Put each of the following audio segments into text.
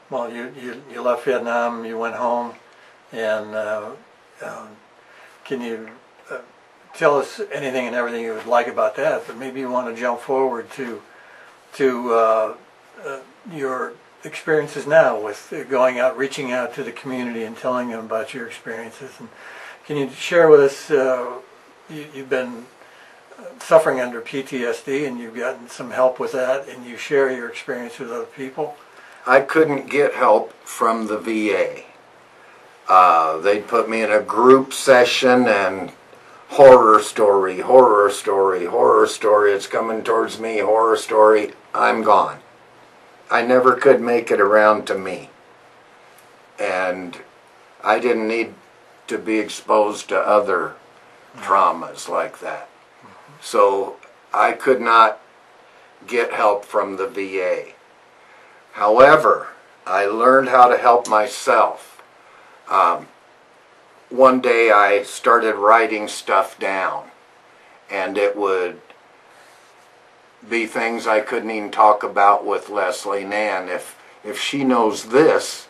Well, you left Vietnam, you went home, and can you tell us anything and everything you would like about that? But maybe you want to jump forward to your experiences now with going out, reaching out to the community and telling them about your experiences. And can you share with us, you've been suffering under PTSD and you've gotten some help with that, and you share your experience with other people? I couldn't get help from the VA. They'd put me in a group session and horror story, horror story, horror story, it's coming towards me, horror story, I'm gone. I never could make it around to me. And I didn't need to be exposed to other traumas like that. So I could not get help from the VA. However, I learned how to help myself. One day I started writing stuff down, and it would be things I couldn't even talk about with Leslie Nan. If she knows this,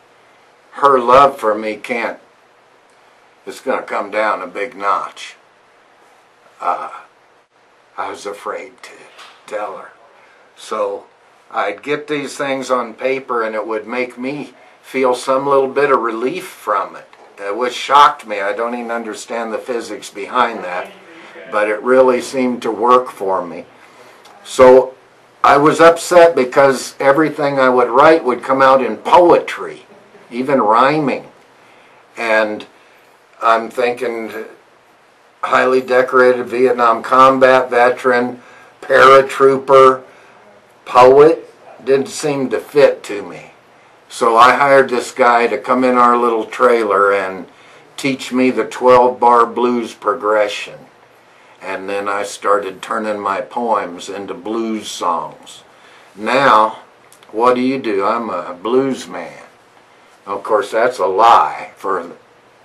her love for me it's going to come down a big notch. I was afraid to tell her. So I'd get these things on paper and it would make me feel some little bit of relief from it, which shocked me. I don't even understand the physics behind that, but it really seemed to work for me. So I was upset because everything I would write would come out in poetry, even rhyming. And I'm thinking highly decorated Vietnam combat veteran, paratrooper, poet, didn't seem to fit to me. So I hired this guy to come in our little trailer and teach me the 12-bar blues progression. And then I started turning my poems into blues songs. Now, what do? I'm a blues man. Of course, that's a lie. For the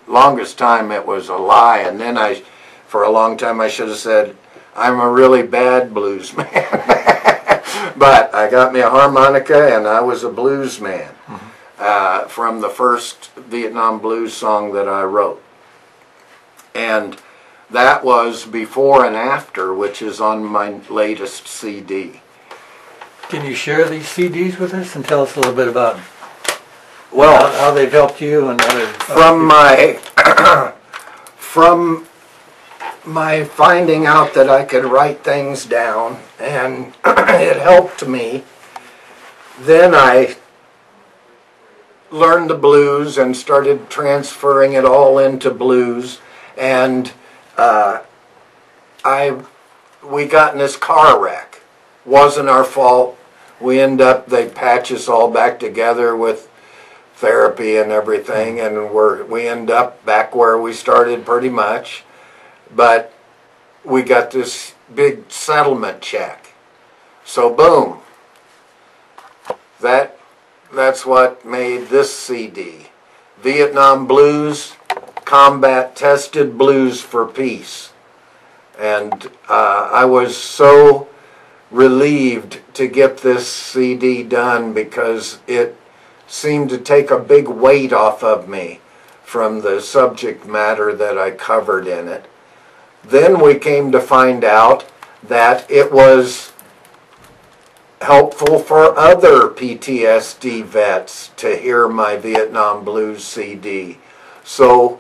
longest time it was a lie, and then for a long time I should have said, I'm a really bad blues man. But I got me a harmonica and I was a blues man from the first Vietnam blues song that I wrote. And that was Before and After, which is on my latest CD. Can you share these CDs with us and tell us a little bit about how they've helped you and other from my finding out that I could write things down, and it helped me. Then I learned the blues and started transferring it all into blues, and we got in this car wreck. Wasn't our fault. They patch us all back together with therapy and everything, and we end up back where we started pretty much. But we got this big settlement check. So boom. That's what made this CD. Vietnam Blues, Combat Tested Blues for Peace. And I was so relieved to get this CD done because it seemed to take a big weight off of me from the subject matter that I covered in it. Then we came to find out that it was helpful for other PTSD vets to hear my Vietnam Blues CD. So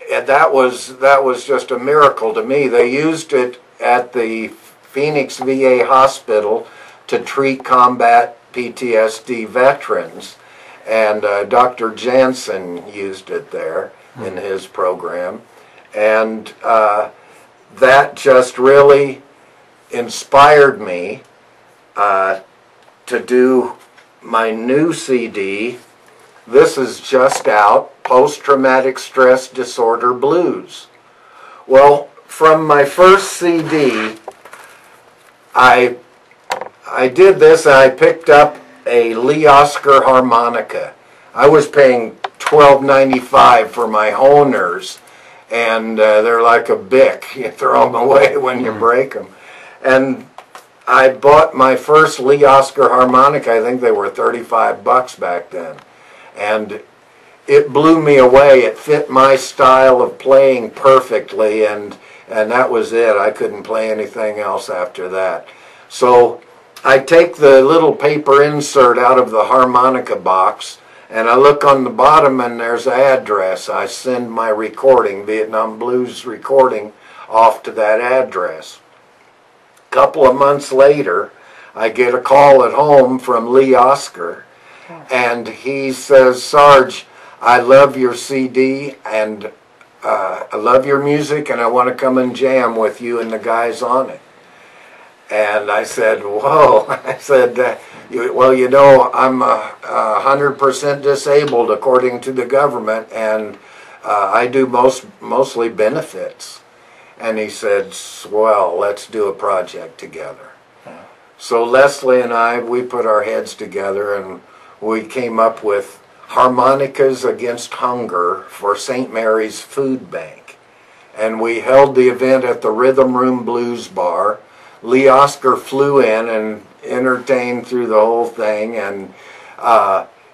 that was just a miracle to me. They used it at the Phoenix VA hospital to treat combat PTSD veterans, and Dr. Jansen used it there in his program, and that just really inspired me to do my new CD. This is just out, Post-Traumatic Stress Disorder Blues. Well, from my first CD, I did this, and I picked up a Lee Oscar harmonica. I was paying $12.95 for my Honers, and they're like a Bic. You throw them away when you break them. And I bought my first Lee Oscar harmonica. I think they were $35 back then. And it blew me away. It fit my style of playing perfectly, and that was it. I couldn't play anything else after that. So I take the little paper insert out of the harmonica box, and I look on the bottom, and there's an address. I send my recording, Vietnam Blues recording, off to that address. A couple of months later, I get a call at home from Lee Oscar, and he says, "Sarge, I love your CD, and I love your music, and I want to come and jam with you and the guys on it." And I said, "Whoa." I said, "Well, you know, I'm 100% disabled according to the government, and I do mostly benefits." And he said, "Well, let's do a project together." So Leslie and I, we put our heads together, and we came up with Harmonicas Against Hunger for St. Mary's Food Bank. And we held the event at the Rhythm Room Blues Bar. Lee Oscar flew in and entertained through the whole thing, and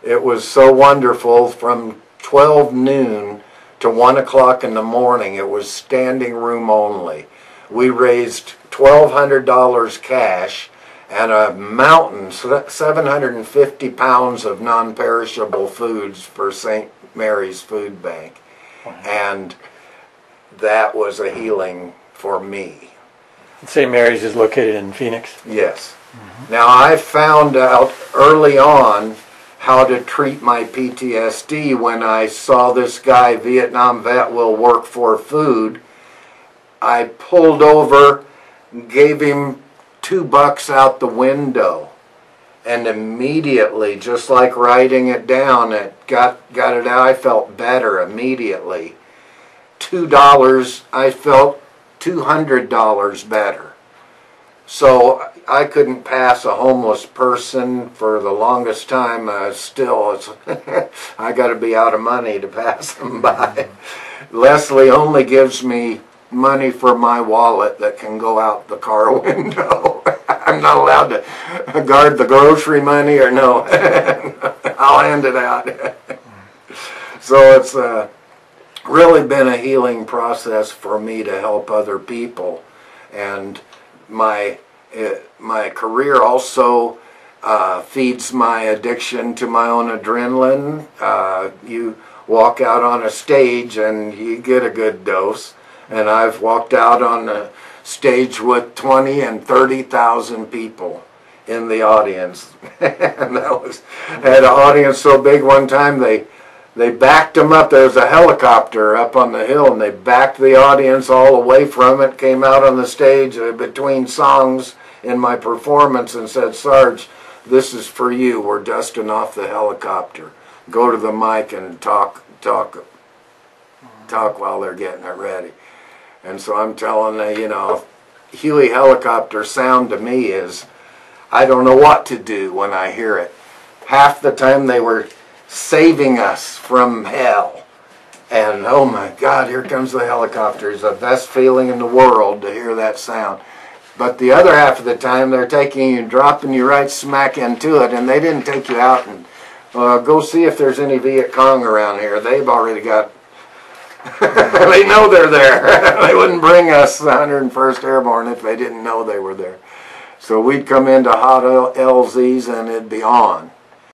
it was so wonderful. From 12 noon to 1 o'clock in the morning, it was standing room only. We raised $1,200 cash and a mountain, 750 pounds of non-perishable foods for St. Mary's Food Bank. And that was a healing for me. St. Mary's is located in Phoenix? Yes. Now, I found out early on how to treat my PTSD when I saw this guy, Vietnam vet, will work for food. I pulled over, gave him $2 out the window, and immediately, just like writing it down, it got it out. I felt better immediately. $2, I felt $200 better. So I couldn't pass a homeless person for the longest time. I got to be out of money to pass them by. Leslie only gives me money for my wallet that can go out the car window. I'm not allowed to guard the grocery money, or no. I'll hand it out. So it's really been a healing process for me to help other people. And my career also feeds my addiction to my own adrenaline. You walk out on a stage and you get a good dose. And I've walked out on a stage with 20 and 30,000 people in the audience. And I had an audience so big one time they backed them up. There was a helicopter up on the hill, and they backed the audience all away from it, came out on the stage between songs in my performance and said, "Sarge, this is for you. We're dusting off the helicopter. Go to the mic and talk while they're getting it ready." And so I'm telling them, you know, Huey helicopter sound to me is, I don't know what to do when I hear it. Half the time they were saving us from hell. And oh my God, here comes the helicopter. It's the best feeling in the world to hear that sound. But the other half of the time they're taking you and dropping you right smack into it, and they didn't take you out and go see if there's any Viet Cong around here. They've already got they know they're there. They wouldn't bring us the 101st Airborne if they didn't know they were there. So we'd come into hot LZs and it'd be on.